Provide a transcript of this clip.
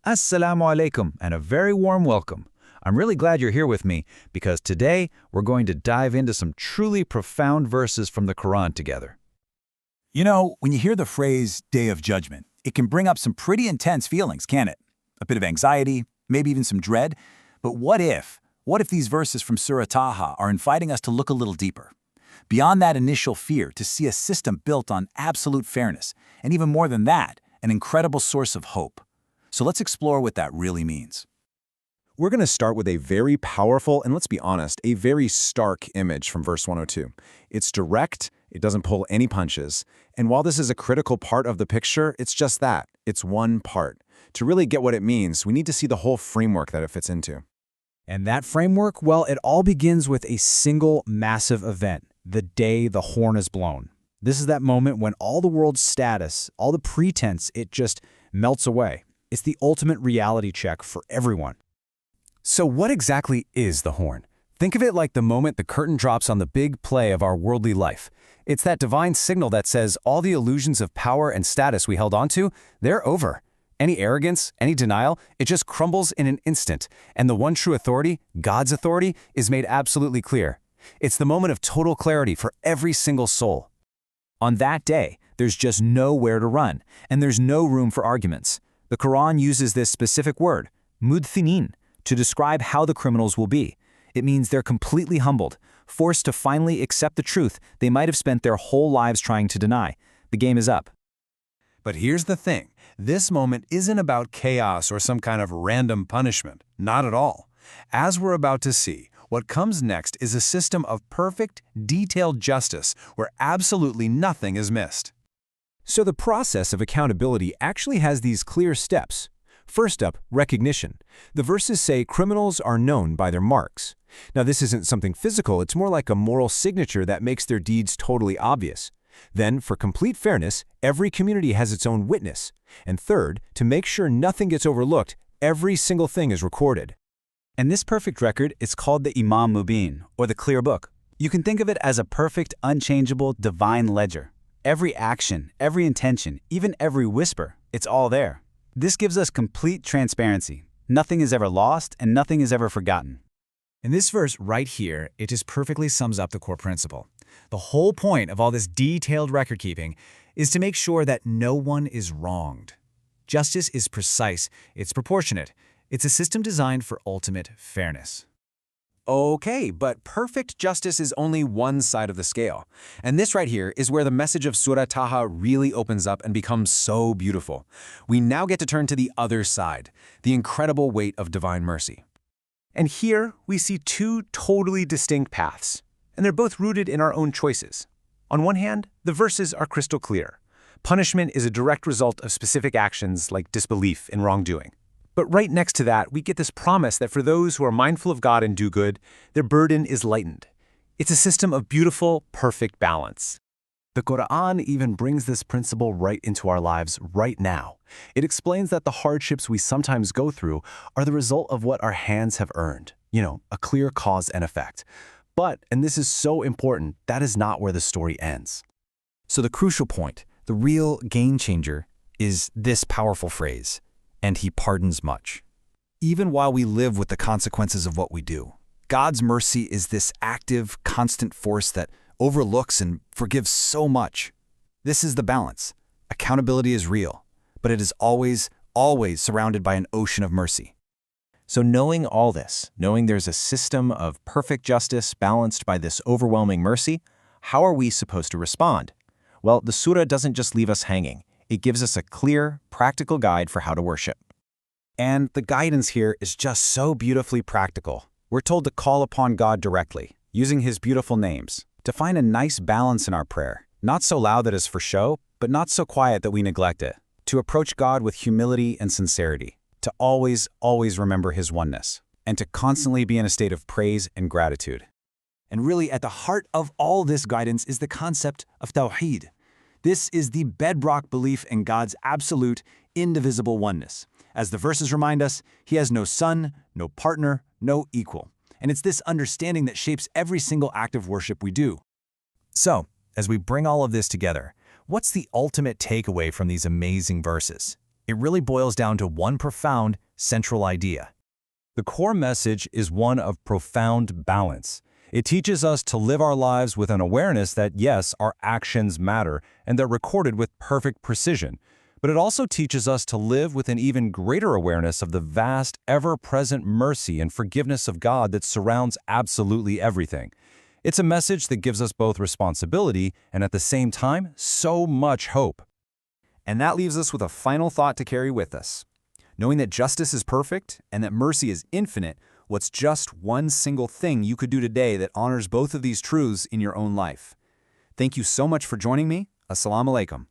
Assalamu alaikum and a very warm welcome. I'm really glad you're here with me because today we're going to dive into some truly profound verses from the Quran together. You know, when you hear the phrase Day of Judgment, it can bring up some pretty intense feelings, can't it? A bit of anxiety, maybe even some dread. But what if these verses from Surah Taha are inviting us to look a little deeper? Beyond that initial fear, to see a system built on absolute fairness, and even more than that, an incredible source of hope. So let's explore what that really means. We're going to start with a very powerful, and let's be honest, a very stark image from verse 102. It's direct, it doesn't pull any punches, and while this is a critical part of the picture, it's just that. It's one part. To really get what it means, we need to see the whole framework that it fits into. And that framework, well, it all begins with a single massive event, the day the horn is blown. This is that moment when all the world's status, all the pretense, it just melts away. It's the ultimate reality check for everyone. So what exactly is the horn? Think of it like the moment the curtain drops on the big play of our worldly life. It's that divine signal that says all the illusions of power and status we held onto, they're over. Any arrogance, any denial, it just crumbles in an instant. And the one true authority, God's authority, is made absolutely clear. It's the moment of total clarity for every single soul. On that day, there's just nowhere to run, and there's no room for arguments. The Quran uses this specific word, mudthinin, to describe how the criminals will be. It means they're completely humbled, forced to finally accept the truth they might have spent their whole lives trying to deny. The game is up. But here's the thing. This moment isn't about chaos or some kind of random punishment. Not at all. As we're about to see, what comes next is a system of perfect, detailed justice where absolutely nothing is missed. So the process of accountability actually has these clear steps. First up, recognition. The verses say criminals are known by their marks. Now this isn't something physical, it's more like a moral signature that makes their deeds totally obvious. Then, for complete fairness, every community has its own witness. And third, to make sure nothing gets overlooked, every single thing is recorded. And this perfect record is called the Imam Mubin, or the clear book. You can think of it as a perfect, unchangeable, divine ledger. Every action, every intention, even every whisper, it's all there. This gives us complete transparency. Nothing is ever lost and nothing is ever forgotten. In this verse right here, it just perfectly sums up the core principle. The whole point of all this detailed record-keeping is to make sure that no one is wronged. Justice is precise, it's proportionate. It's a system designed for ultimate fairness. Okay, but perfect justice is only one side of the scale. And this right here is where the message of Surah Taha really opens up and becomes so beautiful. We now get to turn to the other side, the incredible weight of divine mercy. And here we see two totally distinct paths, and they're both rooted in our own choices. On one hand, the verses are crystal clear. Punishment is a direct result of specific actions like disbelief and wrongdoing. But right next to that, we get this promise that for those who are mindful of God and do good, their burden is lightened. It's a system of beautiful, perfect balance. The Quran even brings this principle right into our lives right now. It explains that the hardships we sometimes go through are the result of what our hands have earned. A clear cause and effect. But, and this is so important, that is not where the story ends. So the crucial point, the real game changer, is this powerful phrase, and he pardons much. Even while we live with the consequences of what we do, God's mercy is this active, constant force that overlooks and forgives so much. This is the balance. Accountability is real, but it is always, always surrounded by an ocean of mercy. So knowing all this, knowing there's a system of perfect justice balanced by this overwhelming mercy, how are we supposed to respond? Well, the surah doesn't just leave us hanging. It gives us a clear, practical guide for how to worship. And the guidance here is just so beautifully practical. We're told to call upon God directly, using His beautiful names, to find a nice balance in our prayer, not so loud that it's for show, but not so quiet that we neglect it, to approach God with humility and sincerity, to always, always remember His oneness, and to constantly be in a state of praise and gratitude. And really, at the heart of all this guidance is the concept of tawheed. This is the bedrock belief in God's absolute, indivisible oneness. As the verses remind us, He has no son, no partner, no equal. And it's this understanding that shapes every single act of worship we do. So, as we bring all of this together, what's the ultimate takeaway from these amazing verses? It really boils down to one profound, central idea. The core message is one of profound balance. It teaches us to live our lives with an awareness that, yes, our actions matter and they're recorded with perfect precision. But it also teaches us to live with an even greater awareness of the vast, ever-present mercy and forgiveness of God that surrounds absolutely everything. It's a message that gives us both responsibility and, at the same time, so much hope. And that leaves us with a final thought to carry with us. Knowing that justice is perfect and that mercy is infinite, what's just one single thing you could do today that honors both of these truths in your own life? Thank you so much for joining me. Assalamu alaikum.